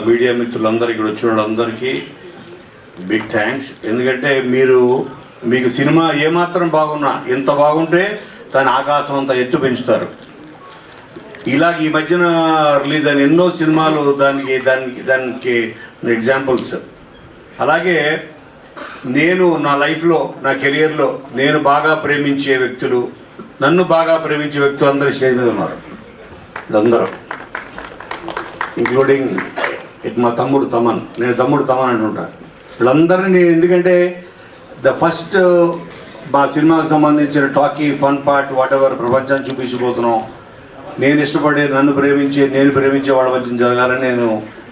Media మిత్రులందరికీ, ఇక్కడ వచ్చిన వాళ్ళందరికీ బిగ్ థ్యాంక్స్. ఎందుకంటే మీకు సినిమా ఏమాత్రం బాగున్నా, ఎంత బాగుంటే దాని ఆకాశం అంతా ఎత్తు పెంచుతారు. ఇలా ఈ మధ్యన రిలీజ్ అయిన ఎన్నో సినిమాలు దానికి ఎగ్జాంపుల్స్. అలాగే నేను నా లైఫ్లో, నా కెరియర్లో నేను బాగా ప్రేమించే వ్యక్తులు, నన్ను బాగా ప్రేమించే వ్యక్తులు అందరూ స్టేజ్ మీద ఉన్నారు. అందరూ ఇంక్లూడింగ్ మా తమ్ముడు తమన్, నేను తమ్ముడు తమన్ అంటుంటా. వీళ్ళందరినీ నేను, ఎందుకంటే ద ఫస్ట్ మా సినిమాకు సంబంధించిన talkie fun part whatever ప్రపంచాన్ని చూపించబోతున్నాం. నేను ఇష్టపడే, నన్ను ప్రేమించే, నేను ప్రేమించే వాళ్ళ మధ్య జరగాలని నేను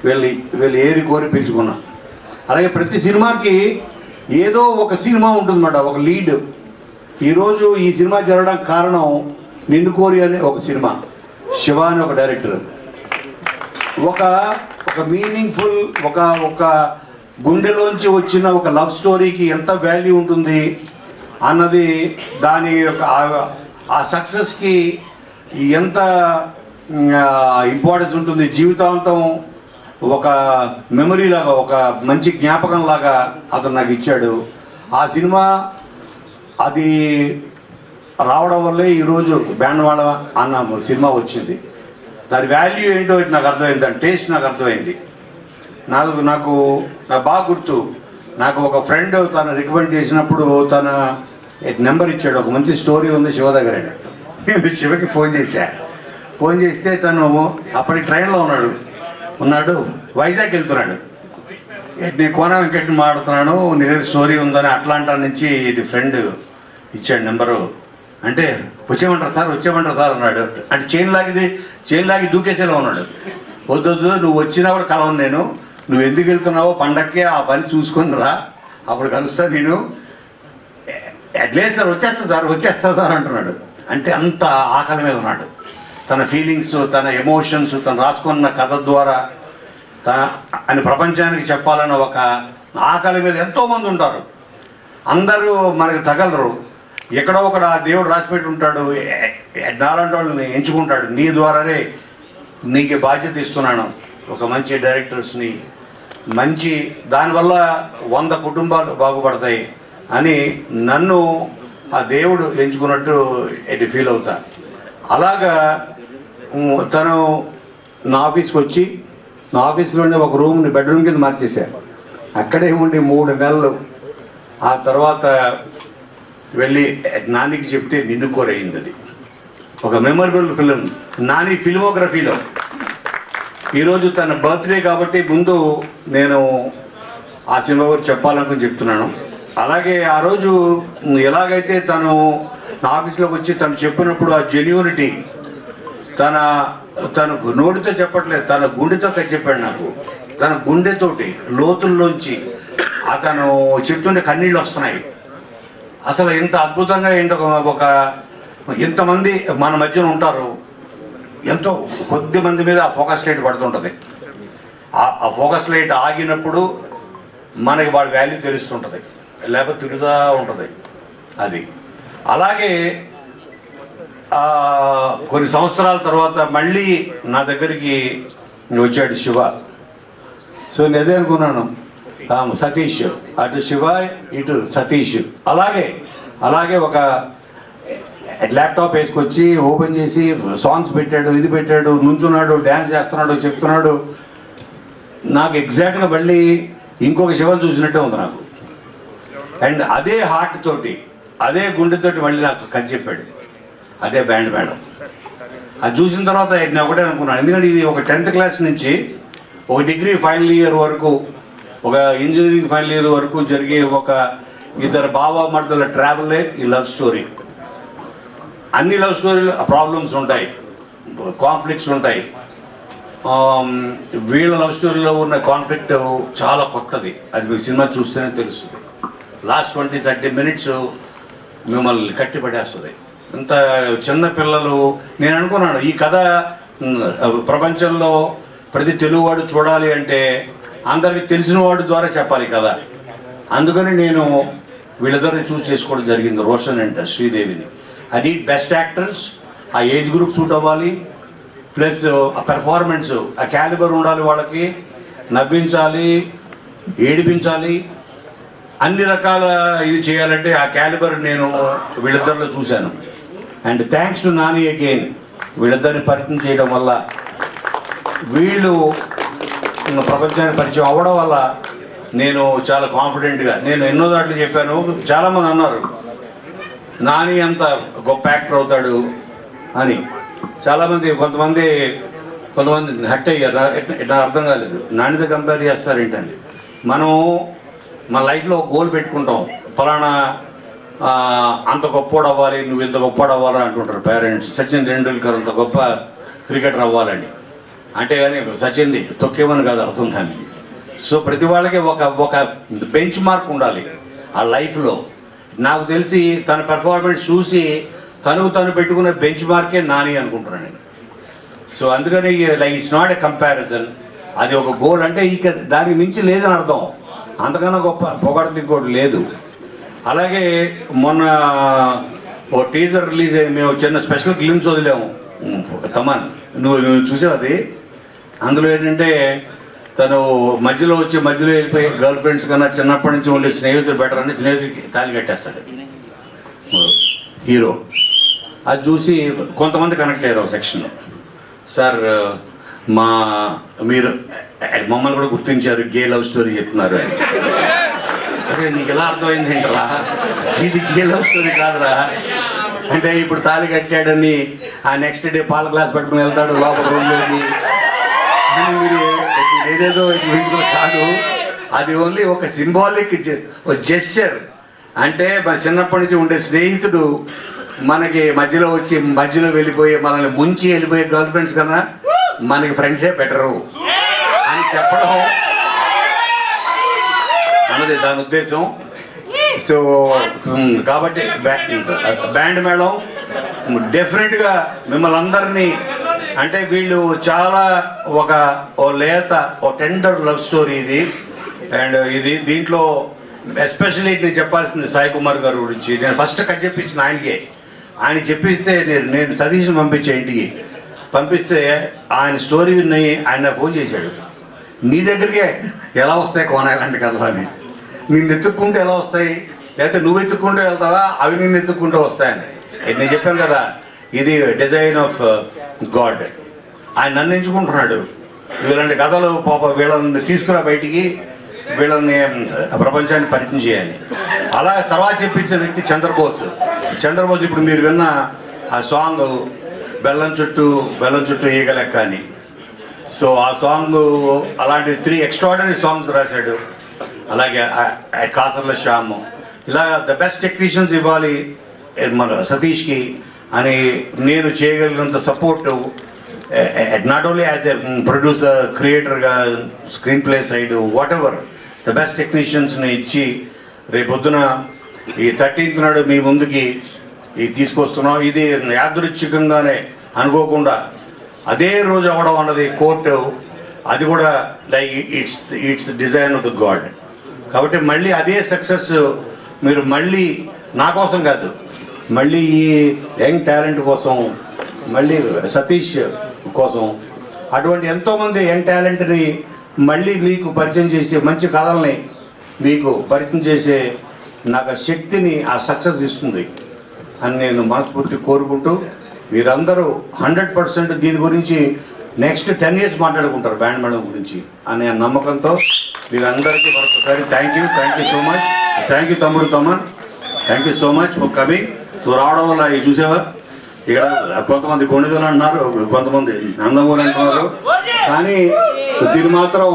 వీళ్ళు ఏది కోరి పిలుచుకున్నా. అలాగే ప్రతి సినిమాకి ఏదో ఒక సినిమా ఉంటుందన్నమాట, ఒక లీడ్. ఈరోజు ఈ సినిమా జరగడానికి కారణం నిన్ను కోరి అనే ఒక సినిమా, శివ అని ఒక డైరెక్టర్. ఒక మీనింగ్ఫుల్, ఒక గుండెలోంచి వచ్చిన ఒక లవ్ స్టోరీకి ఎంత వాల్యూ ఉంటుంది అన్నది, దాని యొక్క ఆ సక్సెస్కి ఎంత ఇంపార్టెన్స్ ఉంటుంది. జీవితాంతం ఒక మెమరీ లాగా, ఒక మంచి జ్ఞాపకం లాగా అతను నాకు ఇచ్చాడు. ఆ సినిమా అది రావడం వల్లే ఈరోజు బ్యాండ్వాడ అన్న సినిమా వచ్చింది. దాని వాల్యూ ఏంటో నాకు అర్థమైంది, దాని టేస్ట్ నాకు అర్థమైంది. నాకు బాగా గుర్తు, నాకు ఒక ఫ్రెండ్ తను రికమెండ్ చేసినప్పుడు తన నెంబర్ ఇచ్చాడు. ఒక మంచి స్టోరీ ఉంది శివ దగ్గర. నేను శివకి ఫోన్ చేస్తే తను అప్పటికి ట్రైన్లో ఉన్నాడు, వైజాగ్ వెళ్తున్నాడు. నేను కోన వెంకట్ని మాట్లాడుతున్నాను, నీ దగ్గర స్టోరీ ఉందని అట్లాంటా నుంచి ఫ్రెండ్ ఇచ్చాడు నెంబరు. అంటే వచ్చేయమంటారు సార్ అన్నాడు. అంటే చైన్ లాగి దూకేసేలా ఉన్నాడు. వద్దు, నువ్వు వచ్చినా కూడా కలవను నేను, నువ్వు ఎందుకు వెళ్తున్నావో పండక్కే ఆ పని చూసుకొని రా, అప్పుడు కలుస్తా నేను. లేదు సార్, వచ్చేస్తా సార్ అంటున్నాడు. అంటే అంత ఆకలి మీద ఉన్నాడు. తన ఫీలింగ్స్, తన ఎమోషన్స్, తను రాసుకున్న కథ ద్వారా అని ప్రపంచానికి చెప్పాలన్న ఒక ఆకలి మీద ఎంతోమంది ఉంటారు. అందరూ మనకు తగలరు. ఎక్కడో ఒకడ దేవుడు రాసిపెట్టి ఉంటాడు, నాలాంటి వాళ్ళని ఎంచుకుంటాడు. నీ ద్వారానే నీకు బాధ్యత ఇస్తున్నాను, ఒక మంచి డైరెక్టర్స్ని, మంచి దానివల్ల 100 కుటుంబాలు బాగుపడతాయి అని నన్ను ఆ దేవుడు ఎంచుకున్నట్టు ఎటు ఫీల్ అవుతా. అలాగా తను నా ఆఫీస్కి వచ్చి, నా ఆఫీస్లోనే ఒక రూమ్ని బెడ్రూమ్ కింద మార్చేశారు. అక్కడే ఉండి 3 నెలలు. ఆ తర్వాత వెళ్ళి నానికి చెప్తే నిన్ను కోరైంది. అది ఒక మెమరబుల్ ఫిలిం నాని ఫిల్మోగ్రఫీలో. ఈరోజు తన బర్త్డే కాబట్టి ముందు నేను ఆ సినిమా గురించి చెప్పాలనుకుని చెప్తున్నాను. అలాగే ఆ రోజు ఎలాగైతే తను నా ఆఫీస్లోకి వచ్చి తను చెప్పినప్పుడు ఆ జెన్యూనిటీ, తన నోటితో చెప్పట్లేదు, తన గుండెతో చెప్పాడు నాకు. తన గుండెతోటి లోతుల్లోంచి అతను చెప్తుంటే కన్నీళ్ళు వస్తున్నాయి. అసలు ఇంత అద్భుతంగా ఏంటో, ఇంతమంది మన మధ్యన ఉంటారు, ఎంతో కొద్ది మంది మీద ఆ ఫోకస్ లైట్ పడుతుంటుంది. ఆ ఫోకస్ లైట్ ఆగినప్పుడు మనకి వాడి వాల్యూ తెలుస్తుంటుంది, లేకపోతే తిరుగుతూ ఉంటుంది అది. అలాగే కొన్ని సంవత్సరాల తర్వాత మళ్ళీ నా దగ్గరికి వచ్చాడు శివ. సో నేను అదే అనుకున్నాను, సతీష్, అటు శివ ఇటు సతీష్. అలాగే ఒక ల్యాప్టాప్ వేసుకొచ్చి ఓపెన్ చేసి సాంగ్స్ పెట్టాడు, ఇది పెట్టాడు, నుంచున్నాడు, డ్యాన్స్ చేస్తున్నాడు, చెప్తున్నాడు. నాకు ఎగ్జాక్ట్గా మళ్ళీ ఇంకొక శివను చూసినట్టే ఉంది నాకు. అండ్ అదే హార్ట్ తోటి, అదే గుండెతోటి మళ్ళీ నాకు కథ చెప్పాడు. అదే బ్యాండ్ మేడం. అది చూసిన తర్వాత నేను ఒకటే అనుకున్నాను, ఎందుకంటే ఇది ఒక 10th క్లాస్ నుంచి ఒక డిగ్రీ ఫైనల్ ఇయర్ వరకు, ఒక ఇంజనీరింగ్ ఫైనల్ ఇయర్ వరకు జరిగే ఒక ఇద్దరు బావమర్దుల ట్రావెలే ఈ లవ్ స్టోరీ. అన్ని లవ్ స్టోరీలు ప్రాబ్లమ్స్ ఉంటాయి, కాన్ఫ్లిక్ట్స్ ఉంటాయి. వీళ్ళ లవ్ స్టోరీలో ఉన్న కాన్ఫ్లిక్ట్ చాలా కొత్తది. అది మీకు సినిమా చూస్తేనే తెలుస్తుంది. లాస్ట్ 20-30 మినిట్స్ మిమ్మల్ని కట్టిపడేస్తుంది. ఇంత చిన్న పిల్లలు. నేను అనుకున్నాను ఈ కథ ప్రపంచంలో ప్రతి తెలుగువాడు చూడాలి అంటే అందరికి తెలిసిన వాడి ద్వారా చెప్పాలి కదా. అందుకని నేను వీళ్ళిద్దరిని చూస్ చేసుకోవడం జరిగింది, రోషన్ అండ్ శ్రీదేవిని. I need best actors. ఆ ఏజ్ గ్రూప్ సూట్ అవ్వాలి, ప్లస్ ఆ పెర్ఫార్మెన్స్, ఆ క్యాలిబర్ ఉండాలి వాళ్ళకి, నవ్వించాలి, ఏడిపించాలి, అన్ని రకాల ఇది చేయాలంటే ఆ క్యాలిబర్ నేను వీళ్ళిద్దరిలో చూశాను. And thanks to Nani again, వీళ్ళిద్దరిని పరిచయం చేయడం వల్ల, వీళ్ళు ప్రపంచానికి పరిచయం అవ్వడం వల్ల నేను చాలా కాన్ఫిడెంట్గా, నేను ఎన్నో దాంట్లో చెప్పాను. చాలామంది అన్నారు నాని అంత గొప్ప యాక్టర్ అవుతాడు అని. చాలామంది కొంతమంది హట్ అయ్యారు. ఇట్లా అర్థం కాలేదు, నానితో కంపేర్ చేస్తారు ఏంటండి. మనం మన లైఫ్లో ఒక గోల్ పెట్టుకుంటాం, ఫలానా అంత గొప్పోడు అవ్వాలి, నువ్వు ఇంత గొప్పోడు అవ్వాలి అంటుంటారు పేరెంట్స్. సచిన్ టెండూల్కర్ అంత గొప్ప క్రికెటర్ అవ్వాలని అంటే, కానీ సచిన్ని తొక్కేమని కాదు అర్థం దానికి. సో ప్రతి వాళ్ళకి ఒక బెంచ్ మార్క్ ఉండాలి ఆ లైఫ్లో. నాకు తెలిసి తన పెర్ఫార్మెన్స్ చూసి తను పెట్టుకున్న బెంచ్ మార్కే నాని అనుకుంటున్నాను నేను. సో అందుకని like it's not a comparison, అది ఒక గోల్. అంటే ఇక దానికి మించి లేదని అర్థం, అంతకన్నా గొప్ప పొగడత ఇంకోటి లేదు. అలాగే మొన్న ఓ టీజర్ రిలీజ్ అయ్యి మేము చిన్న స్పెషల్ గ్లిమ్స్ వదిలాము. తమన్ నువ్వు చూసావు అది? అందులో ఏంటంటే తను మధ్యలో వెళ్ళిపోయి గర్ల్ ఫ్రెండ్స్ కన్నా చిన్నప్పటి నుంచి ఉండే స్నేహితులు బెటర్ అని స్నేహితుడికి తాళి కట్టేస్తాడు హీరో. అది చూసి కొంతమంది కనెక్ట్ అయ్యారు సెక్షన్. సార్ మీరు మమ్మల్ని కూడా గుర్తించారు, గే లవ్ స్టోరీ చెప్తున్నారు అని. అరే నీకు ఎలా అర్థమైంది ఏంటరా, ఇది గే లవ్ స్టోరీ కాదురా అంటే, ఇప్పుడు తాళి కట్టాడని ఆ నెక్స్ట్ డే పాల గ్లాస్ పట్టుకుని వెళ్తాడు లోపల రూమ్లోకి. మీరు ఏదేదో కాదు, అది ఓన్లీ ఒక సింబాలిక్ జెస్చర్. అంటే మన చిన్నప్పటి నుంచి ఉండే స్నేహితుడు మనకి మధ్యలో వెళ్ళిపోయి మనల్ని ముంచి వెళ్ళిపోయే గర్ల్ ఫ్రెండ్స్ కన్నా మనకి ఫ్రెండ్సే బెటరు అని చెప్పడం అన్నది దాని ఉద్దేశం. సో కాబట్టి బ్యాండ్ మేళం డెఫినెట్గా మిమ్మల్ని అందరినీ, అంటే వీళ్ళు చాలా ఓ లేత టెండర్ లవ్ స్టోరీ ఇది. అండ్ దీంట్లో ఎస్పెషల్లీ నేను చెప్పాల్సింది సాయి కుమార్ గారి గురించి. నేను ఫస్ట్ కట్ చెప్పించిన ఆయనకే. ఆయన చెప్పిస్తే నేను సతీష్ని పంపించే ఇంటికి పంపిస్తే ఆయన స్టోరీ విని ఆయన ఫోన్ చేశాడు, నీ దగ్గరికే ఎలా వస్తాయి కోన ఇలాంటి కథలు అని. నిన్ను ఎత్తుక్కుంటూ ఎలా వస్తాయి, లేకపోతే నువ్వు ఎత్తుక్కుంటూ వెళ్తావా అవి నిన్ను ఎత్తుక్కుంటూ వస్తాయని. నేను చెప్పాను కదా, ఇది డిజైన్ ఆఫ్ గాడ్. ఆయన నన్ను ఎంచుకుంటున్నాడు, వీళ్ళంటి కథలు పాప వీళ్ళని తీసుకురా బయటికి, వీళ్ళని ప్రపంచాన్ని పరిచయం చేయాలి. అలా తర్వాత చెప్పించిన వ్యక్తి చంద్రబోస్. ఇప్పుడు మీరు విన్న ఆ సాంగ్ బెల్లం చుట్టూ ఈగ లెక్క అని. సో ఆ సాంగ్ అలాంటి 3 ఎక్స్ట్రాడనరీ సాంగ్స్ రాశాడు. అలాగే కాసర్ల శ్యాము, ఇలా ద బెస్ట్ టెక్నీషియన్స్ ఇవ్వాలి మన సతీష్కి అని నేను చేయగలిగినంత support, not only as a producer, క్రియేటర్గా, screen play side, whatever the best టెక్నీషియన్స్ని ఇచ్చి రేపొద్దున ఈ 13th నాడు మీ ముందుకి ఇది తీసుకొస్తున్నాం. ఇది యాదృచ్ఛికంగానే అనుకోకుండా అదే రోజు అవ్వడం అన్నది కోర్టు, అది కూడా like it's design of the God. కాబట్టి మళ్ళీ అదే సక్సెస్ మీరు మళ్ళీ నా కోసం కాదు, మళ్ళీ ఈ యంగ్ టాలెంట్ కోసం, మళ్ళీ సతీష్ కోసం, అటువంటి ఎంతోమంది యంగ్ టాలెంట్ని మళ్ళీ మీకు పరిచయం చేసే, మంచి కథల్ని మీకు పరిచయం చేసే నాకు శక్తిని ఆ సక్సెస్ ఇస్తుంది అని నేను మనస్ఫూర్తి కోరుకుంటూ, మీరందరూ 100% దీని గురించి నెక్స్ట్ 10 years మాట్లాడుకుంటారు బ్యాండ్ మేళం గురించి అనే నమ్మకంతో మీరందరికీ మరొకసారి thank you so much. Thank you తమ్ముడు Thaman, thank you so much for coming. నువ్వు రావడం వల్ల ఇది చూసావా, ఇక్కడ కొంతమంది గొండిదలు అంటున్నారు, కొంతమంది నందమూరి అంటున్నారు, కానీ దీని మాత్రం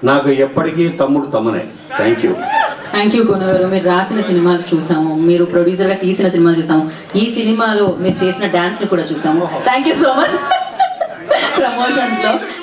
నాకు ఎప్పటికీ తమ్ముడు తమ్మనే. థ్యాంక్ యూ కొన గారు. మీరు రాసిన సినిమాలు చూసాము, మీరు ప్రొడ్యూసర్గా తీసిన సినిమాలు చూసాము, ఈ సినిమాలో మీరు చేసిన డాన్స్లు కూడా చూసాము. Thank you so much ప్రమోషన్స్లో.